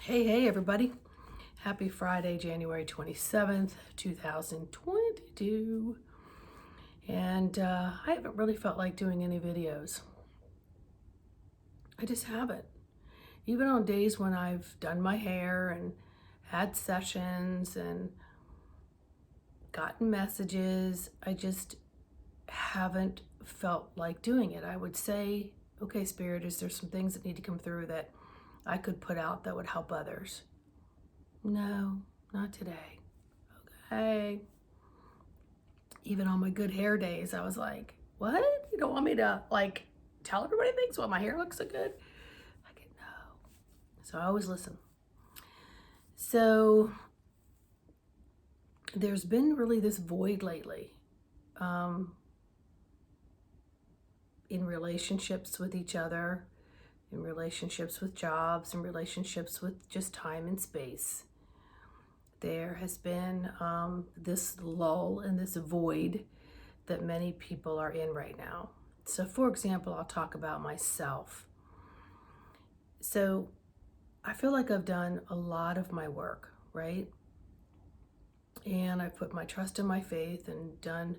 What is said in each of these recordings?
Hey, everybody. Happy Friday, January 27th, 2022. And I haven't really felt like doing any videos. I just haven't. Even on days when I've done my hair and had sessions and gotten messages, I just haven't felt like doing it. I would say, okay, Spirit, is there some things that need to come through that I could put out that would help others? No, not today. Okay. Even on my good hair days, I was like, what? You don't want me to tell everybody things while my hair looks so good? I get no. So I always listen. So there's been really this void lately um, in relationships with each other, in relationships with jobs, in relationships with just time and space. There has been this lull and this void that many people are in right now. So, for example, I'll talk about myself. So, I feel like I've done a lot of my work, right? And I've put my trust in my faith and done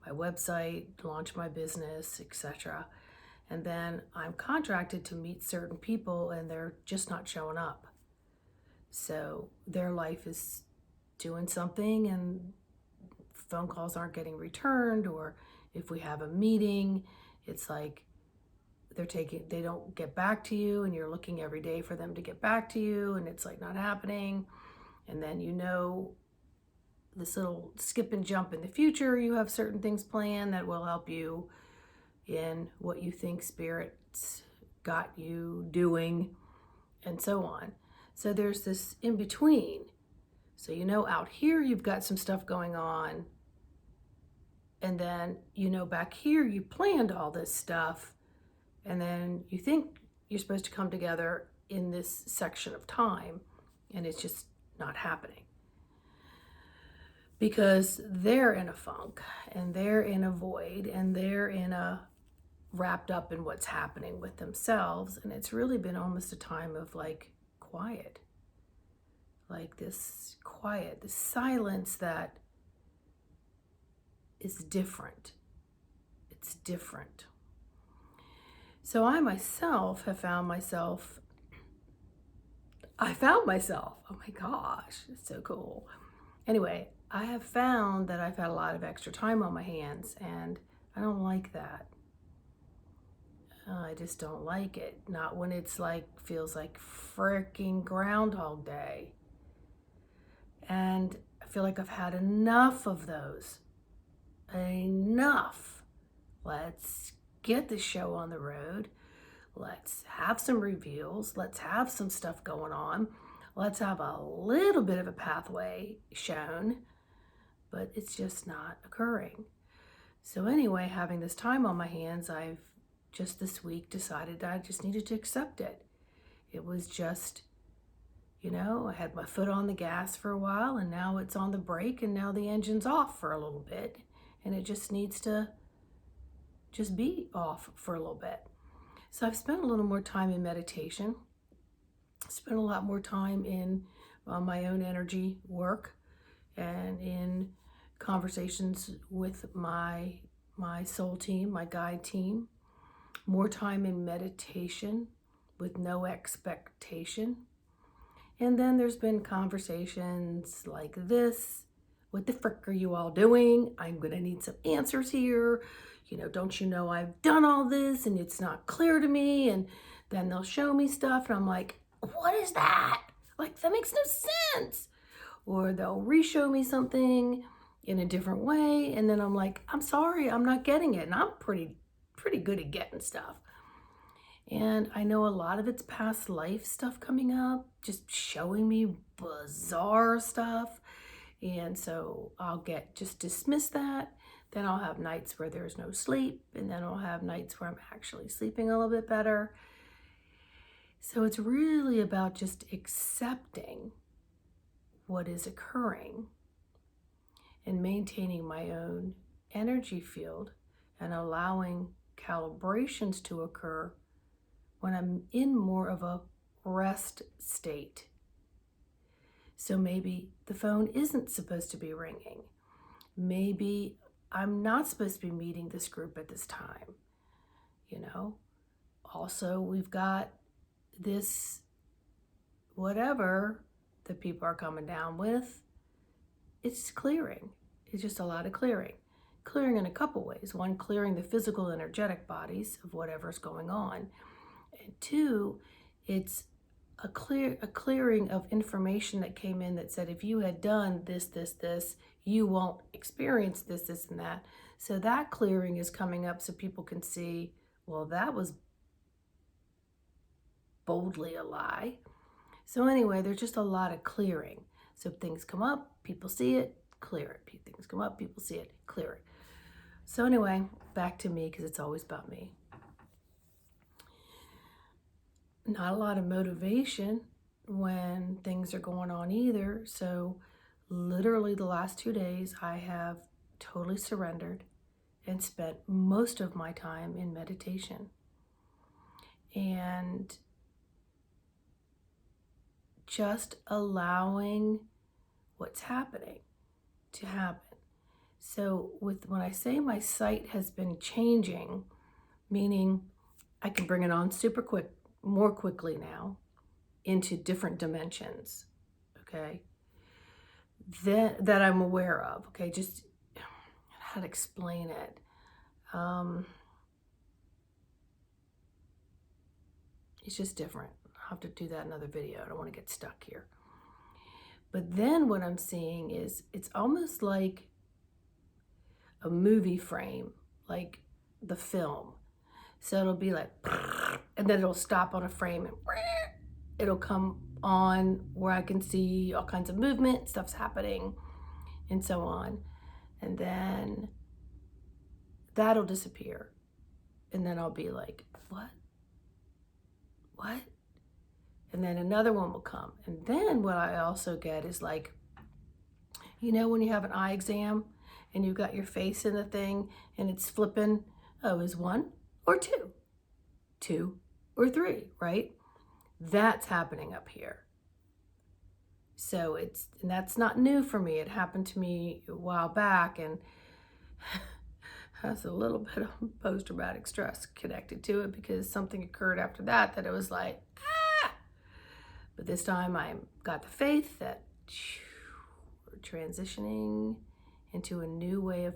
my website, launched my business, etc. And then I'm contracted to meet certain people and they're just not showing up. So their life is doing something and phone calls aren't getting returned, or if we have a meeting, it's like they don't get back to you and you're looking every day for them to get back to you and it's like not happening. And then this little skip and jump in the future, you have certain things planned that will help you in what you think Spirit's got you doing, and so on. So there's this in between. So out here you've got some stuff going on, and then back here you planned all this stuff, and then you think you're supposed to come together in this section of time, and it's just not happening because they're in a funk and they're in a void and they're wrapped up in what's happening with themselves. And it's really been almost a time of quiet, this quiet, this silence that is different. It's different. So I myself have found myself, oh my gosh, it's so cool. Anyway, I have found that I've had a lot of extra time on my hands, and I don't like that. I just don't like it. Not when it's feels like freaking Groundhog Day. And I feel like I've had enough of those. Enough. Let's get the show on the road. Let's have some reveals. Let's have some stuff going on. Let's have a little bit of a pathway shown, but it's just not occurring. So anyway, having this time on my hands, I've just this week decided that I just needed to accept it. It was just, I had my foot on the gas for a while, and now it's on the brake, and now the engine's off for a little bit, and it just needs to just be off for a little bit. So I've spent a little more time in meditation, spent a lot more time in my own energy work and in conversations with my soul team, my guide team, more time in meditation with no expectation. And then there's been conversations like this. What the frick are you all doing? I'm going to need some answers here. Don't you know I've done all this and it's not clear to me? And then they'll show me stuff and I'm like, what is that? That makes no sense. Or they'll re-show me something in a different way. And then I'm like, I'm sorry, I'm not getting it. And I'm pretty good at getting stuff. And I know a lot of it's past life stuff coming up, just showing me bizarre stuff. And so I'll just dismiss that. Then I'll have nights where there's no sleep. And then I'll have nights where I'm actually sleeping a little bit better. So it's really about just accepting what is occurring and maintaining my own energy field and allowing calibrations to occur when I'm in more of a rest state So maybe the phone isn't supposed to be ringing. Maybe I'm not supposed to be meeting this group at this time, you know? Also, we've got this whatever that people are coming down with. It's clearing. It's just a lot of clearing. Clearing in a couple ways. One, clearing the physical, energetic bodies of whatever's going on. And two, it's a clearing of information that came in that said if you had done this, you won't experience this, and that. So that clearing is coming up so people can see, well, that was boldly a lie. So anyway, there's just a lot of clearing. So things come up, people see it, clear it. Things come up, people see it, clear it. So anyway, back to me, because it's always about me. Not a lot of motivation when things are going on either. So literally the last 2 days, I have totally surrendered and spent most of my time in meditation. And just allowing what's happening to happen. So when I say my sight has been changing, meaning I can bring it on super quick, more quickly now, into different dimensions, okay, that I'm aware of, okay, just how to explain it. It's just different. I'll have to do that in another video. I don't want to get stuck here. But then what I'm seeing is it's almost like a movie frame, like the film. So it'll be like, and then it'll stop on a frame and it'll come on where I can see all kinds of movement, stuff's happening, and so on. And then that'll disappear. And then I'll be like, what? What? And then another one will come. And then what I also get is like, you know, when you have an eye exam and you've got your face in the thing and it's flipping, oh, is 1 or 2? 2 or 3, right? That's happening up here. So and that's not new for me. It happened to me a while back and has a little bit of post-traumatic stress connected to it because something occurred after that it was like, ah! But this time I got the faith that we're transitioning into a new way of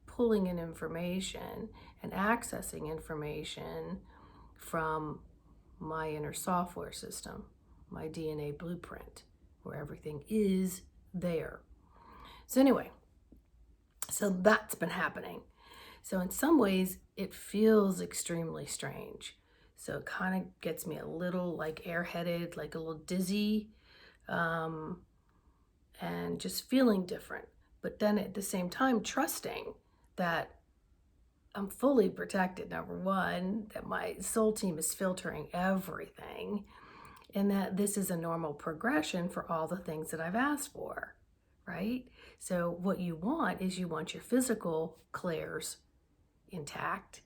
pulling in information and accessing information from my inner software system, my DNA blueprint, where everything is there. So anyway, so that's been happening. So in some ways, it feels extremely strange. So it kind of gets me a little like airheaded, like a little dizzy, and just feeling different. But then at the same time, trusting that I'm fully protected, number one, that my soul team is filtering everything, and that this is a normal progression for all the things that I've asked for, right? So what you want is you want your physical clairs intact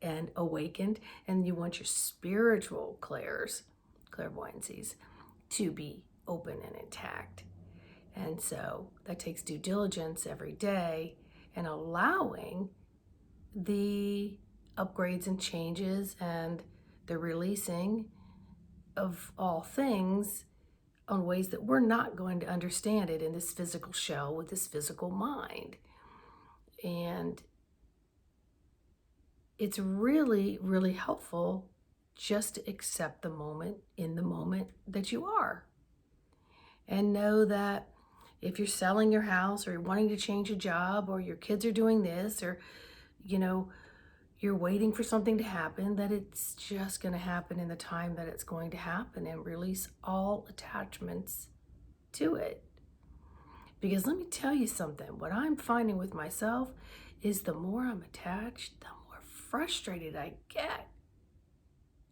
and awakened, and you want your spiritual clairvoyancies, to be open and intact. And so that takes due diligence every day and allowing the upgrades and changes and the releasing of all things on ways that we're not going to understand it in this physical shell with this physical mind. And it's really, really helpful just to accept the moment in the moment that you are. And know that if you're selling your house or you're wanting to change a job or your kids are doing this or, you know, you're waiting for something to happen, that it's just going to happen in the time that it's going to happen, and release all attachments to it. Because let me tell you something, what I'm finding with myself is the more I'm attached, the more frustrated I get.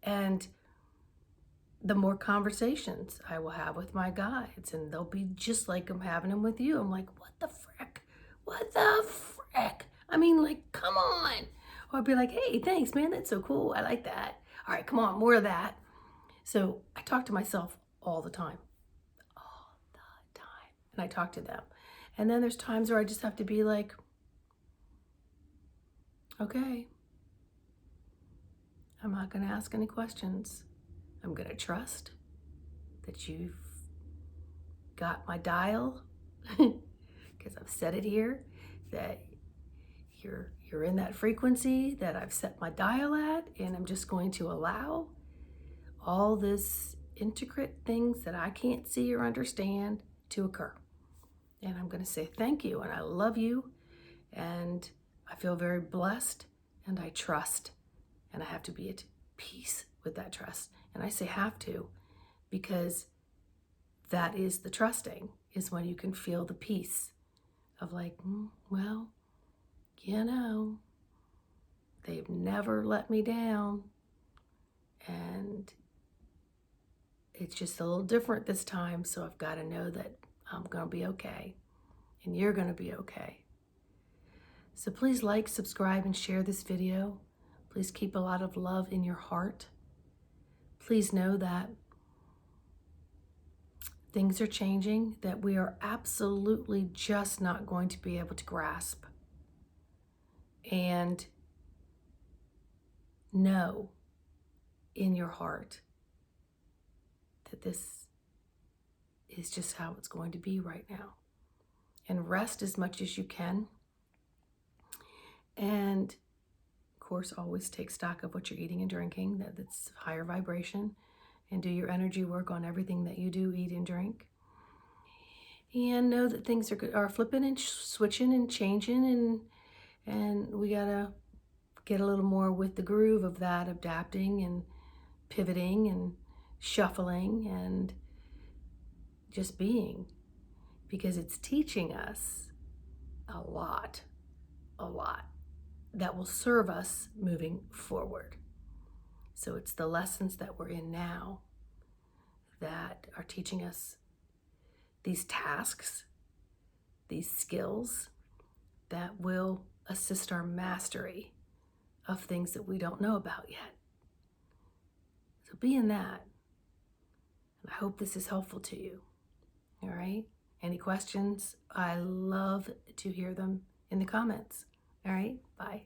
And the more conversations I will have with my guides, and they'll be just like I'm having them with you. I'm like, what the frick? What the frick? I mean, like, come on. Or I'd be like, hey, thanks, man. That's so cool. I like that. All right, come on, more of that. So I talk to myself all the time. All the and I talk to them. And then there's times where I just have to be like, okay, I'm not going to ask any questions. I'm going to trust that you've got my dial, because I've said it here, that you're in that frequency that I've set my dial at, and I'm just going to allow all this intricate things that I can't see or understand to occur. And I'm going to say thank you, and I love you, and I feel very blessed, and I trust, and I have to be at peace with that trust. And I say have to, because that is the trusting, is when you can feel the peace of like, well, you know, they've never let me down, and it's just a little different this time, so I've got to know that I'm going to be okay, and you're going to be okay. So please like, subscribe, and share this video. Please keep a lot of love in your heart. Please know that things are changing, that we are absolutely just not going to be able to grasp. And know in your heart that this is just how it's going to be right now. And rest as much as you can. And of course, always take stock of what you're eating and drinking, that's higher vibration, and do your energy work on everything that you do eat and drink. And know that things are flipping and switching and changing, and we gotta get a little more with the groove of that, adapting and pivoting and shuffling and just being, because it's teaching us a lot that will serve us moving forward. So it's the lessons that we're in now that are teaching us these tasks, these skills that will assist our mastery of things that we don't know about yet. So be in that. And I hope this is helpful to you. All right? Any questions? I love to hear them in the comments. All right? Bye.